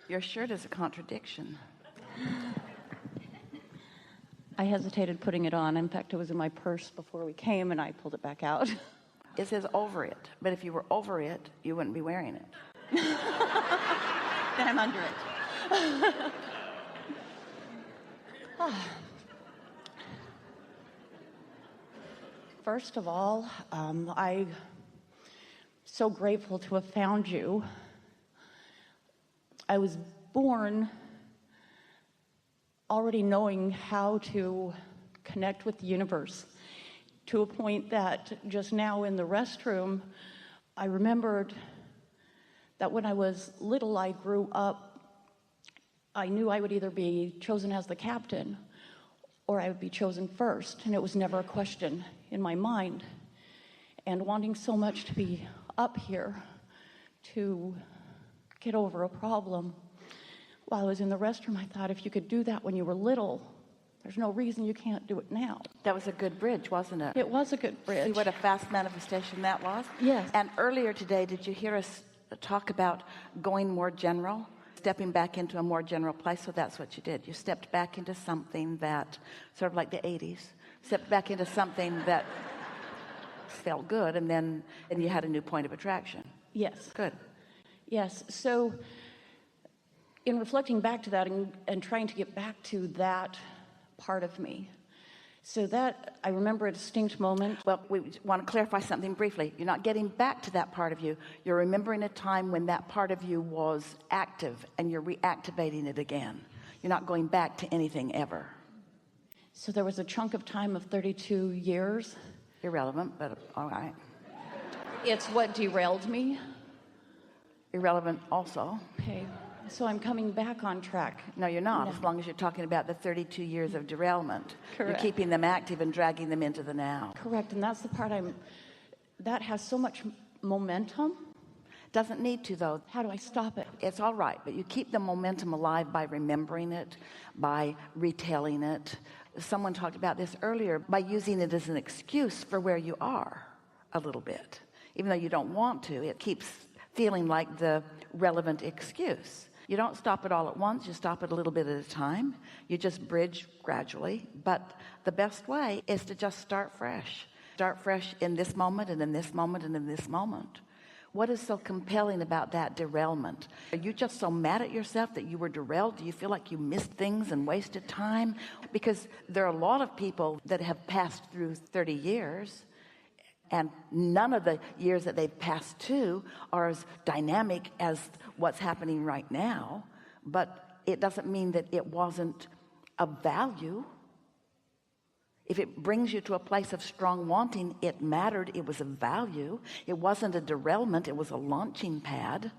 Your shirt is a contradiction. I hesitated putting it on. In fact, it was in my purse before we came, and I pulled it back out. It says over it, but if you were over it, you wouldn't be wearing it. Then I'm under it. First of all, I'm so grateful to have found you. I was born already knowing how to connect with the universe, to a point that just now in the restroom, I remembered that when I was little, I grew up, I knew I would either be chosen as the captain or I would be chosen first, and it was never a question in my mind. And wanting so much to be up here to get over a problem, while I was in the restroom, I thought, if you could do that when you were little, there's no reason you can't do it now. That was a good bridge, wasn't it? It was a good bridge. See what a fast manifestation that was? Yes. And earlier today, did you hear us talk about going more general? Stepping back into a more general place? So that's what you did. You stepped back into something that, sort of like the 80s, stepped back into something that felt good, and you had a new point of attraction. Yes. Good. Yes. So in reflecting back to that and trying to get back to that part of me, so that I remember a distinct moment. Well, we want to clarify something briefly. You're not getting back to that part of you. You're remembering a time when that part of you was active, and you're reactivating it again. You're not going back to anything ever. So there was a chunk of time of 32 years. Irrelevant, but all right. It's what derailed me. Irrelevant also. Okay. So I'm coming back on track. No, you're not, No. as long as you're talking about the 32 years of derailment. Correct. You're keeping them active and dragging them into the now. Correct, and that's the part that has so much momentum. Doesn't need to, though. How do I stop it? It's all right, but you keep the momentum alive by remembering it, by retelling it. Someone talked about this earlier, by using it as an excuse for where you are a little bit. Even though you don't want to, it keeps feeling like the relevant excuse. You don't stop it all at once. You stop it a little bit at a time. You just bridge gradually. But the best way is to just start fresh. Start fresh in this moment and in this moment and in this moment. What is so compelling about that derailment? Are you just so mad at yourself that you were derailed? Do you feel like you missed things and wasted time? Because there are a lot of people that have passed through 30 years, and none of the years that they've passed to are as dynamic as what's happening right now. But it doesn't mean that it wasn't of value. If it brings you to a place of strong wanting, it mattered. It was of value. It wasn't a derailment. It was a launching pad.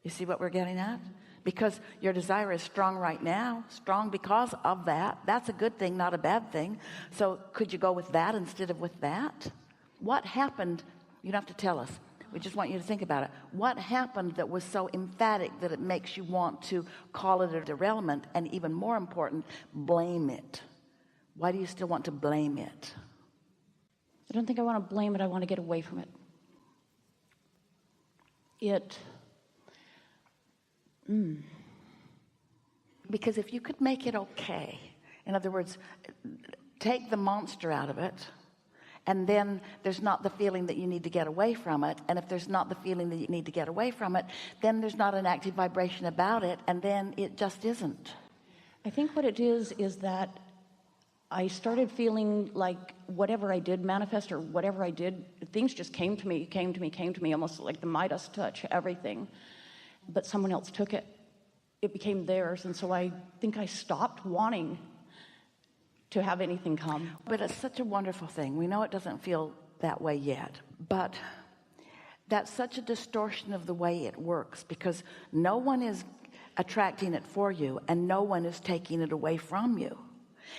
You see what we're getting at? Because your desire is strong right now, strong because of that. That's a good thing, not a bad thing. So could you go with that instead of with that? What happened? You don't have to tell us. We just want you to think about it. What happened that was so emphatic that it makes you want to call it a derailment, and even more important, blame it? Why do you still want to blame it? I don't think I want to blame it. I want to get away from it. Because if you could make it okay, in other words, take the monster out of it, and then there's not the feeling that you need to get away from it. And if there's not the feeling that you need to get away from it, then there's not an active vibration about it, and then it just isn't. I think what it is that I started feeling like whatever I did manifest, or whatever I did, things just came to me, almost like the Midas touch, everything. But someone else took it. It became theirs, and so I think I stopped wanting to have anything come. But it's such a wonderful thing. We know it doesn't feel that way yet, but that's such a distortion of the way it works, because no one is attracting it for you, and no one is taking it away from you.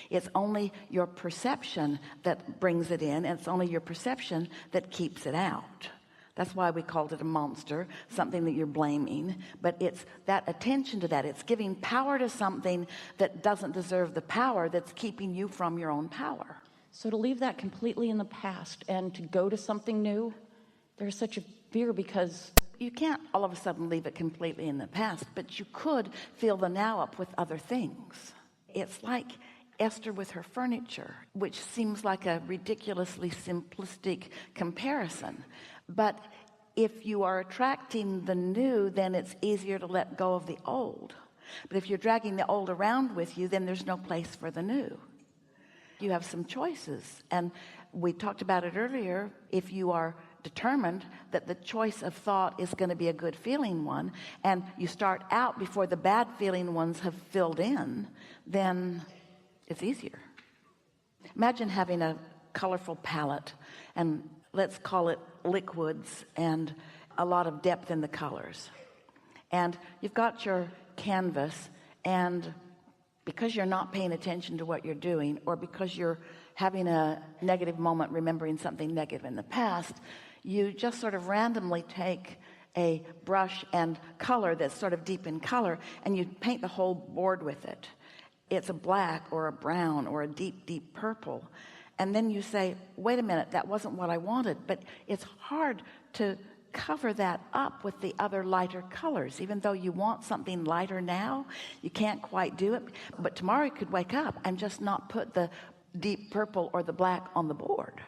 It's only your perception that brings it in, and it's only your perception that keeps it out. That's why we called it a monster, something that you're blaming. But it's that attention to that. It's giving power to something that doesn't deserve the power, that's keeping you from your own power. So to leave that completely in the past and to go to something new, there's such a fear, because You can't all of a sudden leave it completely in the past, but you could fill the now up with other things. It's like Esther with her furniture, which seems like a ridiculously simplistic comparison. But if you are attracting the new, then it's easier to let go of the old. But if you're dragging the old around with you, then there's no place for the new. You have some choices. And we talked about it earlier. If you are determined that the choice of thought is going to be a good feeling one, and you start out before the bad feeling ones have filled in, then it's easier. Imagine having a colorful palette, and let's call it liquids, and a lot of depth in the colors. And you've got your canvas, and because you're not paying attention to what you're doing, or because you're having a negative moment remembering something negative in the past, you just sort of randomly take a brush and color that's sort of deep in color, and you paint the whole board with it. It's a black or a brown or a deep, deep purple. And then you say, wait a minute, that wasn't what I wanted. But it's hard to cover that up with the other lighter colors. Even though you want something lighter now, you can't quite do it. But tomorrow you could wake up and just not put the deep purple or the black on the board.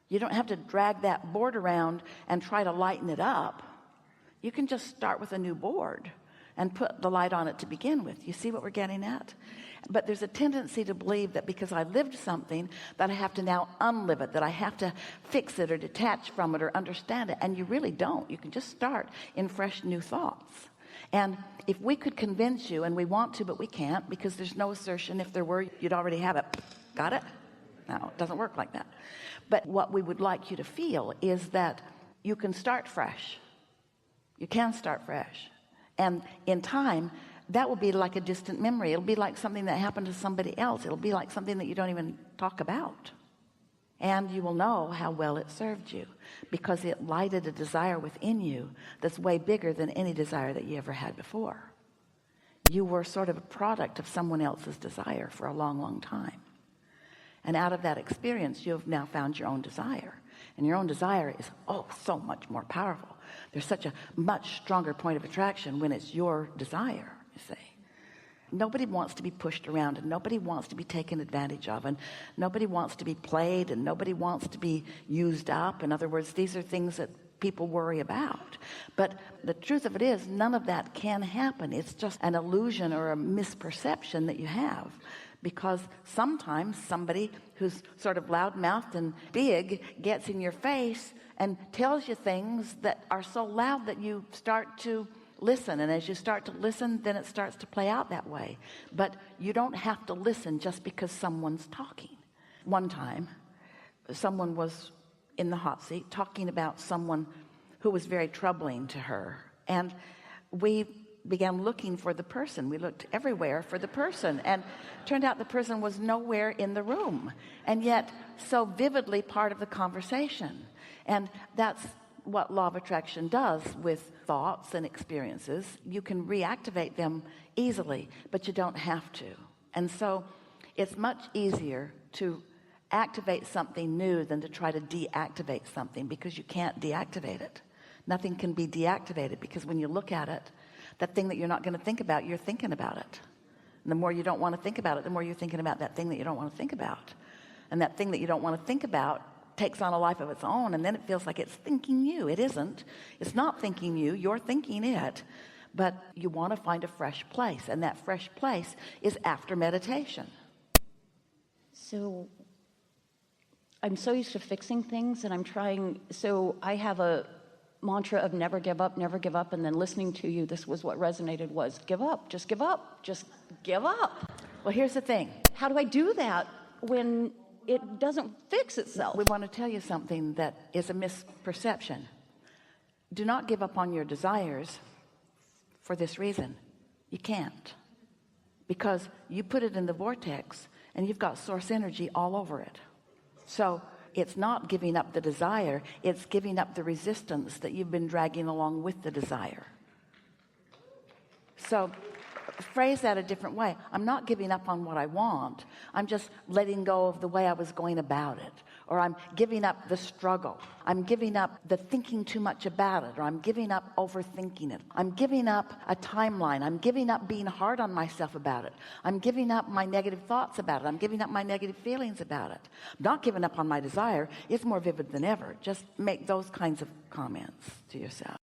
You don't have to drag that board around and try to lighten it up. You can just start with a new board and put the light on it to begin with. You see what we're getting at? But there's a tendency to believe that because I lived something, that I have to now unlive it, that I have to fix it or detach from it or understand it. And you really don't. You can just start in fresh new thoughts. And if we could convince you, and we want to, but we can't, because there's no assertion. If there were, you'd already have it. Got it? No, it doesn't work like that. But what we would like you to feel is that you can start fresh. You can start fresh. And in time, that will be like a distant memory. It'll be like something that happened to somebody else. It'll be like something that you don't even talk about. And you will know how well it served you, because it lighted a desire within you that's way bigger than any desire that you ever had before. You were sort of a product of someone else's desire for a long, long time. And out of that experience, you have now found your own desire. And your own desire is, so much more powerful. There's such a much stronger point of attraction when it's your desire, you see. Nobody wants to be pushed around, and nobody wants to be taken advantage of, and nobody wants to be played, and nobody wants to be used up. In other words, these are things that people worry about. But the truth of it is, none of that can happen. It's just an illusion or a misperception that you have. Because sometimes somebody who's sort of loud-mouthed and big gets in your face and tells you things that are so loud that you start to listen. And as you start to listen, then it starts to play out that way. But you don't have to listen just because someone's talking. One time, someone was in the hot seat talking about someone who was very troubling to her. And we began looking for the person. We looked everywhere for the person, and turned out the person was nowhere in the room, and yet so vividly part of the conversation. And that's what law of attraction does with thoughts and experiences. You can reactivate them easily, but you don't have to. And so it's much easier to activate something new than to try to deactivate something, because you can't deactivate it. Nothing can be deactivated, because when you look at it, that thing that you're not going to think about, you're thinking about it. And the more you don't want to think about it, the more you're thinking about that thing that you don't want to think about. And that thing that you don't want to think about takes on a life of its own, and then it feels like it's thinking you. It isn't. It's not thinking you. You're thinking it. But you want to find a fresh place, and that fresh place is after meditation. So I'm so used to fixing things, and I'm trying. So I have a mantra of never give up, and then listening to you, this was what resonated, was give up, just give up, just give up. Well, here's the thing. How do I do that when it doesn't fix itself? We want to tell you something that is a misperception. Do not give up on your desires for this reason. You can't. Because you put it in the vortex, and you've got source energy all over it. So it's not giving up the desire, it's giving up the resistance that you've been dragging along with the desire. So phrase that a different way. I'm not giving up on what I want. I'm just letting go of the way I was going about it, or I'm giving up the struggle. I'm giving up the thinking too much about it, or I'm giving up overthinking it. I'm giving up a timeline. I'm giving up being hard on myself about it. I'm giving up my negative thoughts about it. I'm giving up my negative feelings about it. I'm not giving up on my desire. It's more vivid than ever. Just make those kinds of comments to yourself.